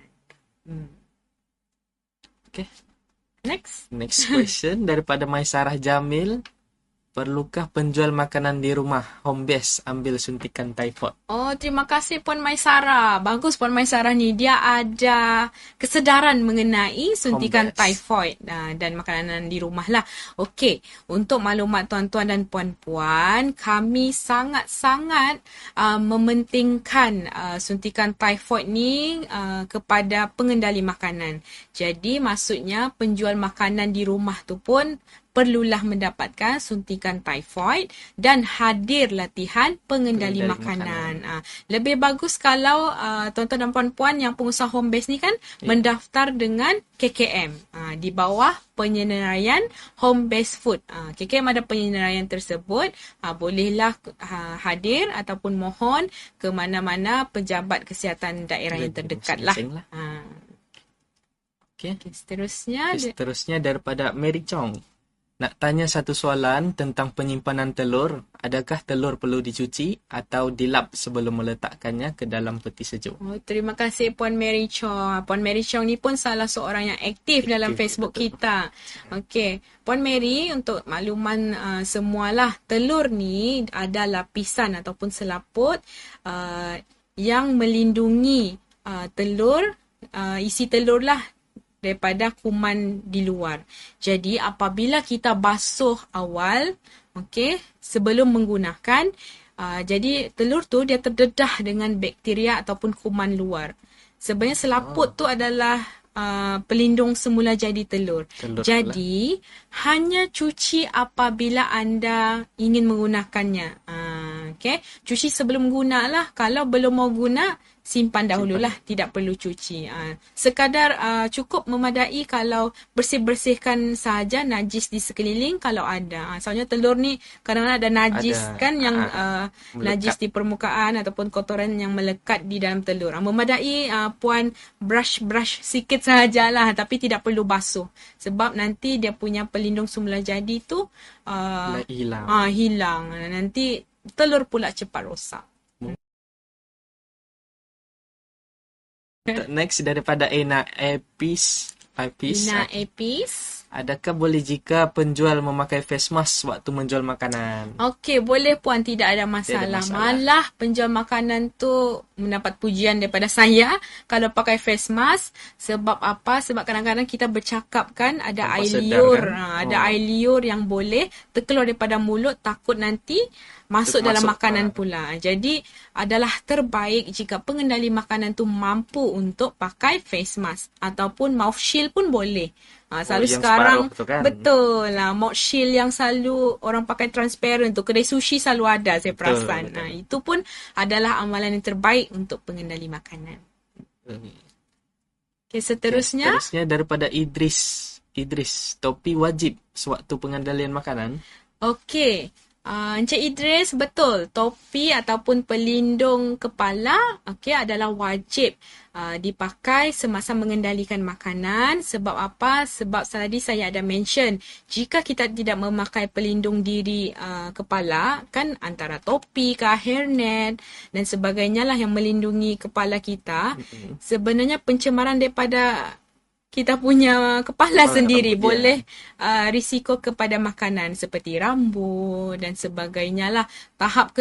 Okay. Next question daripada Maisarah Jamil. Perlukah penjual makanan di rumah home base ambil suntikan typhoid? Terima kasih Puan Maisarah. Bagus Puan Maisarah ni. Dia ada kesedaran mengenai suntikan typhoid dan makanan di rumah lah. Okey, untuk maklumat tuan-tuan dan puan-puan, kami sangat-sangat mementingkan suntikan typhoid ni kepada pengendali makanan. Jadi maksudnya penjual makanan di rumah tu pun perlulah mendapatkan suntikan typhoid dan hadir latihan pengendali makanan. Lebih bagus kalau tuan-tuan dan puan-puan yang pengusaha home base ni kan mendaftar dengan KKM di bawah penyenaraian home base food. KKM ada penyenaraian tersebut, bolehlah hadir ataupun mohon ke mana-mana pejabat kesihatan daerah yang terdekat lah. Okay. Seterusnya daripada Mary Chong. Nak tanya satu soalan tentang penyimpanan telur. Adakah telur perlu dicuci atau dilap sebelum meletakkannya ke dalam peti sejuk? Terima kasih Puan Mary Chong. Puan Mary Chong ni pun salah seorang yang aktif dalam Facebook kita. Okey, Puan Mary, untuk makluman semualah, telur ni ada lapisan ataupun selaput yang melindungi telur, isi telur lah, daripada kuman di luar. Jadi apabila kita basuh awal, sebelum menggunakan, jadi telur tu dia terdedah dengan bakteria ataupun kuman luar. Sebenarnya selaput tu adalah pelindung semula jadi telur. Jadi hanya cuci apabila anda ingin menggunakannya. Cuci sebelum guna lah. Kalau belum mau guna, simpan dahululah, tidak perlu cuci. Sekadar cukup memadai kalau bersih-bersihkan sahaja najis di sekeliling kalau ada. Soalnya telur ni kadang-kadang ada najis yang najis di permukaan ataupun kotoran yang melekat di dalam telur. Memadai puan brush sikit sahajalah, tapi tidak perlu basuh. Sebab nanti dia punya pelindung semula jadi tu hilang. Nanti telur pula cepat rosak. Next daripada Ina Epis. Adakah boleh jika penjual memakai face mask waktu menjual makanan? Okey, boleh puan, tidak ada masalah. Malah penjual makanan tu mendapat pujian daripada saya kalau pakai face mask. Sebab apa? Sebab kadang-kadang kita bercakap kan, ada air liur. Ada air liur yang boleh terkeluar daripada mulut, takut nanti masuk dalam makanan pula. Jadi adalah terbaik jika pengendali makanan tu mampu untuk pakai face mask ataupun mouth shield pun boleh. Selalu sekarang kan? Betul lah, mouth shield yang selalu orang pakai transparent tu, kedai sushi selalu ada, saya perasan. Itu pun adalah amalan yang terbaik untuk pengendali makanan. Seterusnya daripada Idris, topi wajib sewaktu pengendalian makanan? Okey, Encik Idris, betul. Topi ataupun pelindung kepala adalah wajib dipakai semasa mengendalikan makanan. Sebab apa? Sebab tadi saya ada mention, jika kita tidak memakai pelindung diri kepala, kan antara topi ke hairnet dan sebagainya lah yang melindungi kepala kita, sebenarnya pencemaran daripada kita punya kepala sendiri boleh risiko kepada makanan seperti rambut dan sebagainya lah. Tahap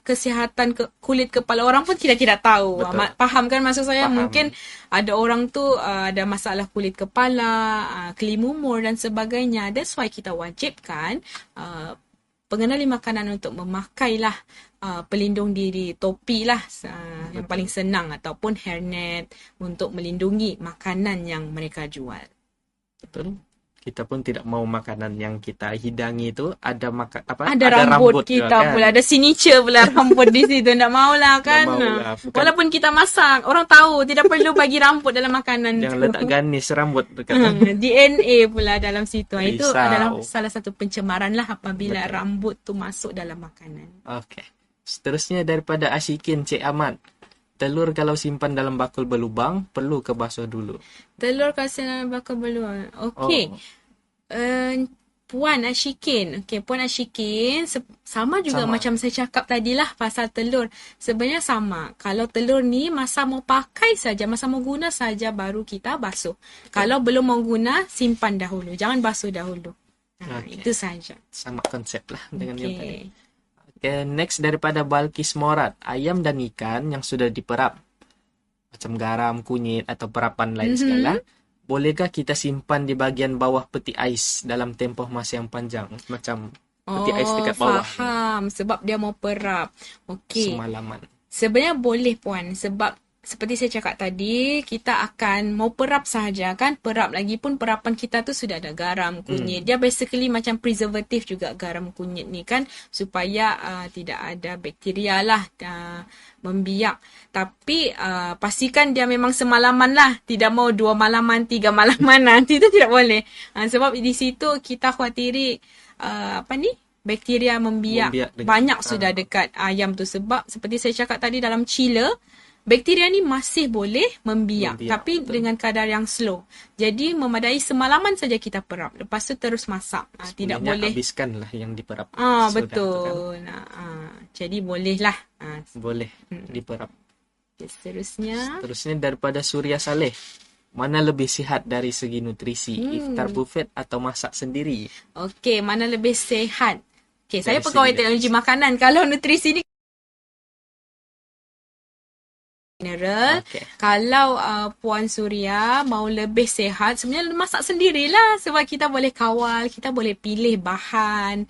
kesihatan kulit kepala orang pun kita tidak tahu. Faham kan maksud saya? Mungkin ada orang tu ada masalah kulit kepala, kelim umur dan sebagainya. That's why kita wajibkan pengenali makanan untuk memakailah pelindung diri, topi lah yang paling senang, ataupun hairnet untuk melindungi makanan yang mereka jual. Betul. Kita pun tidak mau makanan yang kita hidangi itu ada ada rambut kita kan? Pula ada signature pula rambut di situ, tak maulah kan. Walaupun kita masak, orang tahu tidak perlu bagi rambut dalam makanan. Jangan letak ganis rambut dekat DNA pula dalam situ. Itu adalah salah satu pencemaran lah apabila rambut tu masuk dalam makanan. Okey. Seterusnya daripada Ashikin Cik Ahmad. Telur kalau simpan dalam bakul berlubang, perlu ke basuh dulu? Telur kalau simpan dalam bakul berlubang. Okey. Puan Ashikin. Okey, Puan Ashikin, sama juga macam saya cakap tadilah pasal telur. Sebenarnya sama. Kalau telur ni masa mau pakai saja, masa mau guna saja baru kita basuh. Kalau belum mau guna, simpan dahulu. Jangan basuh dahulu. Itu saja. Sama konsep lah dengan yang tadi. Okay, next daripada Balkis Morad, ayam dan ikan yang sudah diperap macam garam, kunyit atau perapan lain segala, bolehkah kita simpan di bagian bawah peti ais dalam tempoh masa yang panjang, macam peti ais dekat bawah? Faham, sebab dia mau perap. Okey. Semalaman. Sebenarnya boleh puan, sebab seperti saya cakap tadi, kita akan mau perap sahaja kan. Perap lagi pun perapan kita tu sudah ada garam, kunyit. Dia basically macam preservatif juga garam kunyit ni kan. Supaya tidak ada bakteria lah membiak. Tapi pastikan dia memang semalaman lah. Tidak mau 2 malaman, 3 malaman. Nanti tu tidak boleh. Sebab di situ kita khawatiri bakteria membiak banyak sudah dekat ayam tu. Sebab seperti saya cakap tadi dalam chiller, bakteria ni masih boleh membiak tapi betul, dengan kadar yang slow. Jadi memadai semalaman saja kita perap. Lepas tu terus masak. Tidak boleh habiskanlah yang diperap. Betul. Kan? Jadi bolehlah. Boleh diperap. Seterusnya daripada Surya Saleh. Mana lebih sihat dari segi nutrisi? Iftar buffet atau masak sendiri? Okey, mana lebih sihat? Okey, saya pegawai teknologi makanan. Kalau nutrisi ni general, kalau Puan Surya mau lebih sihat, sebenarnya masak sendirilah. Sebab kita boleh kawal, kita boleh pilih bahan,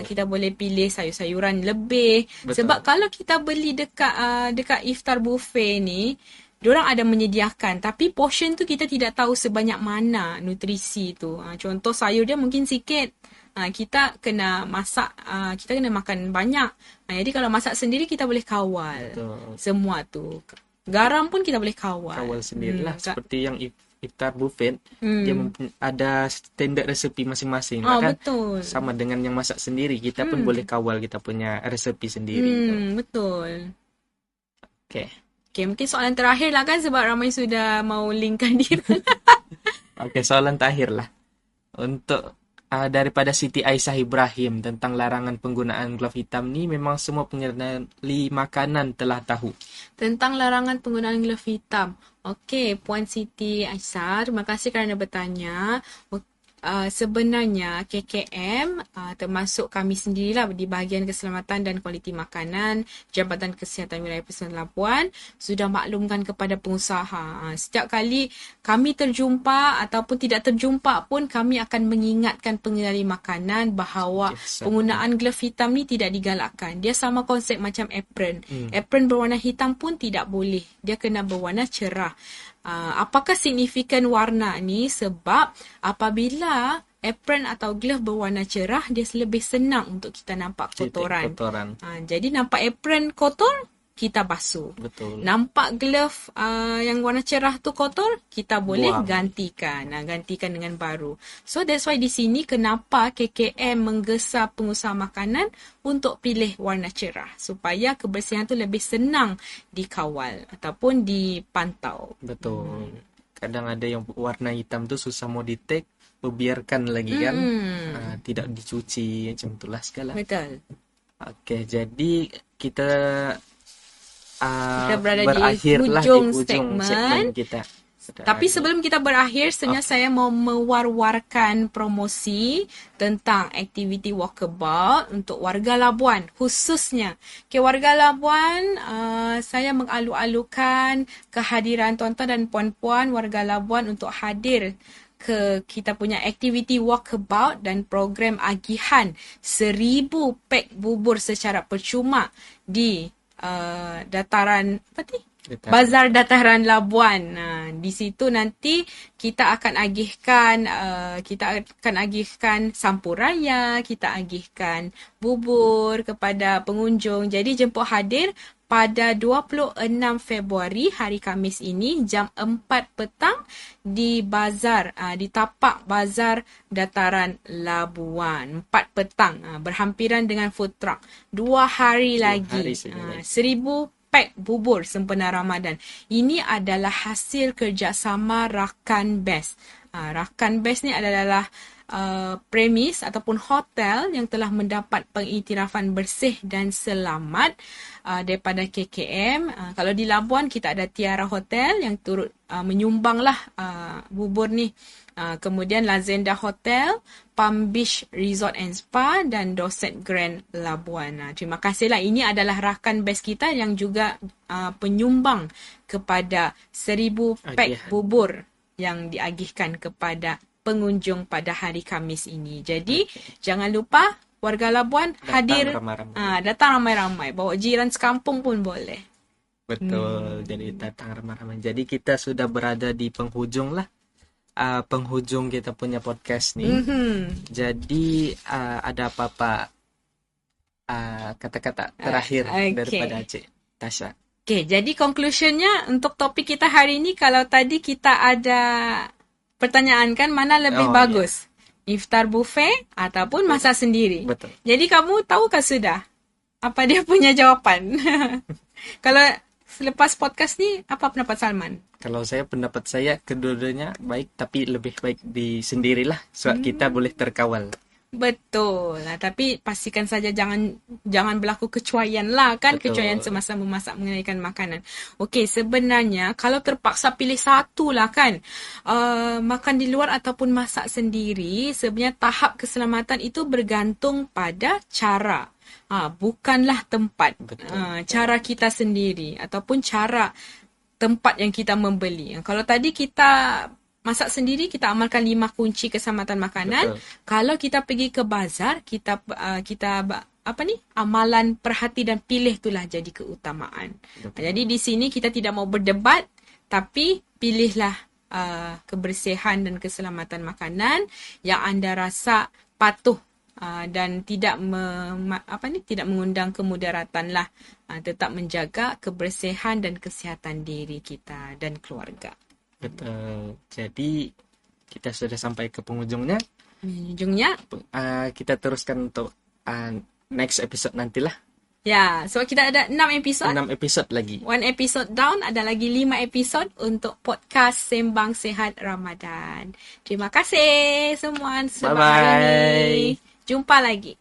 kita boleh pilih sayur-sayuran lebih. Sebab kalau kita beli dekat iftar buffet ni, diorang ada menyediakan, tapi portion tu kita tidak tahu sebanyak mana nutrisi tu. Contoh sayur dia mungkin sikit. Kita kena masak, kita kena makan banyak. Jadi kalau masak sendiri kita boleh kawal. Semua tu. Garam pun kita boleh kawal. Kawal sendirilah. Seperti yang iftar buffet, dia ada standard resepi masing-masing. Kan? Betul. Sama dengan yang masak sendiri, kita pun boleh kawal kita punya resepi sendiri. Betul. Okay, mungkin soalan terakhir lah kan, sebab ramai sudah mau linkkan diri. Okay, soalan terakhir lah. Untuk daripada Siti Aisyah Ibrahim tentang larangan penggunaan glove hitam ni, memang semua pengenali makanan telah tahu. Tentang larangan penggunaan glove hitam. Okey, Puan Siti Aisyah, terima kasih kerana bertanya. Sebenarnya KKM termasuk kami sendirilah di bahagian keselamatan dan kualiti makanan, Jabatan Kesihatan Wilayah Persekutuan Labuan sudah maklumkan kepada pengusaha. Setiap kali kami terjumpa ataupun tidak terjumpa pun, kami akan mengingatkan pengendali makanan bahawa penggunaan glove hitam ni tidak digalakkan. Dia sama konsep macam apron. Apron berwarna hitam pun tidak boleh. Dia kena berwarna cerah. Apakah signifikan warna ni? Sebab apabila apron atau glove berwarna cerah, dia lebih senang untuk kita nampak kotoran. Jadi nampak apron kotor, kita basuh. Betul. Nampak glove yang warna cerah tu kotor, kita boleh gantikan dengan baru. So that's why di sini kenapa KKM menggesa pengusaha makanan untuk pilih warna cerah, supaya kebersihan tu lebih senang dikawal ataupun dipantau. Betul. Kadang ada yang warna hitam tu susah mau di-take, biarkan lagi kan. Tidak dicuci, macam itulah segala. Betul. Okey, jadi kita berada di hujung segmen kita. Tapi sebelum kita berakhir, sebenarnya saya mau mewar-warkan promosi tentang aktiviti walkabout untuk warga Labuan khususnya. Warga Labuan, saya mengalu-alukan kehadiran tuan-tuan dan puan-puan warga Labuan untuk hadir kita punya aktiviti walkabout dan program agihan 1,000 pack bubur secara percuma di dataran apa ni? Bazar Dataran Labuan. Di situ nanti kita akan agihkan sampuraya, kita agihkan bubur kepada pengunjung. Jadi jemput hadir pada 26 Februari hari Khamis ini jam 4 petang di bazar, di tapak Bazar Dataran Labuan. 4 petang berhampiran dengan food truck. 2 hari lagi. 1,000 pack bubur sempena Ramadan. Ini adalah hasil kerjasama Rakan Best. Rakan Best ni adalah premis ataupun hotel yang telah mendapat pengiktirafan bersih dan selamat daripada KKM. Kalau di Labuan kita ada Tiara Hotel yang turut menyumbanglah bubur ni. Kemudian Lazenda Hotel, Palm Beach Resort and Spa dan Dorset Grand Labuan. Terima kasihlah. Ini adalah rakan best kita yang juga penyumbang kepada 1,000 pack bubur yang diagihkan kepada pengunjung pada hari Khamis ini. Jadi jangan lupa warga Labuan hadir, datang ramai-ramai. Bawa jiran sekampung pun boleh. Betul. Jadi datang ramai-ramai. Jadi kita sudah berada di penghujung lah. Penghujung kita punya podcast ni. Jadi ada apa-apa kata-kata terakhir daripada Cik Tasha? Okay, jadi conclusionnya untuk topik kita hari ni, kalau tadi kita ada pertanyaan kan, mana lebih bagus? Iftar buffet ataupun masak sendiri? Betul. Jadi kamu tahukah sudah apa dia punya jawapan? Kalau selepas podcast ni, apa pendapat Salman? Kalau saya, pendapat saya kedua-duanya baik, tapi lebih baik di sendirilah sebab kita boleh terkawal. Betul lah, tapi pastikan saja jangan berlaku kecuaian lah kan. Betul. Kecuaian semasa memasak mengenaikan makanan. Okey, sebenarnya kalau terpaksa pilih satu lah kan, makan di luar ataupun masak sendiri, sebenarnya tahap keselamatan itu bergantung pada cara. Bukanlah tempat. Cara kita sendiri ataupun cara tempat yang kita membeli. Kalau tadi kita masak sendiri, kita amalkan 5 kunci keselamatan makanan. Betul. Kalau kita pergi ke bazar, kita amalan perhati dan pilih itulah jadi keutamaan. Betul. Jadi di sini kita tidak mau berdebat, tapi pilihlah kebersihan dan keselamatan makanan yang anda rasa patuh dan tidak mengundang kemudaratan lah. Tetap menjaga kebersihan dan kesihatan diri kita dan keluarga. Betul. Jadi kita sudah sampai ke penghujungnya. Kita teruskan untuk next episode nantilah. Ya, so kita ada 6 episod. 6 episod lagi. 1 episode down, ada lagi 5 episod untuk podcast Sembang Sehat Ramadan. Terima kasih semua sebab hari ini. Jumpa lagi.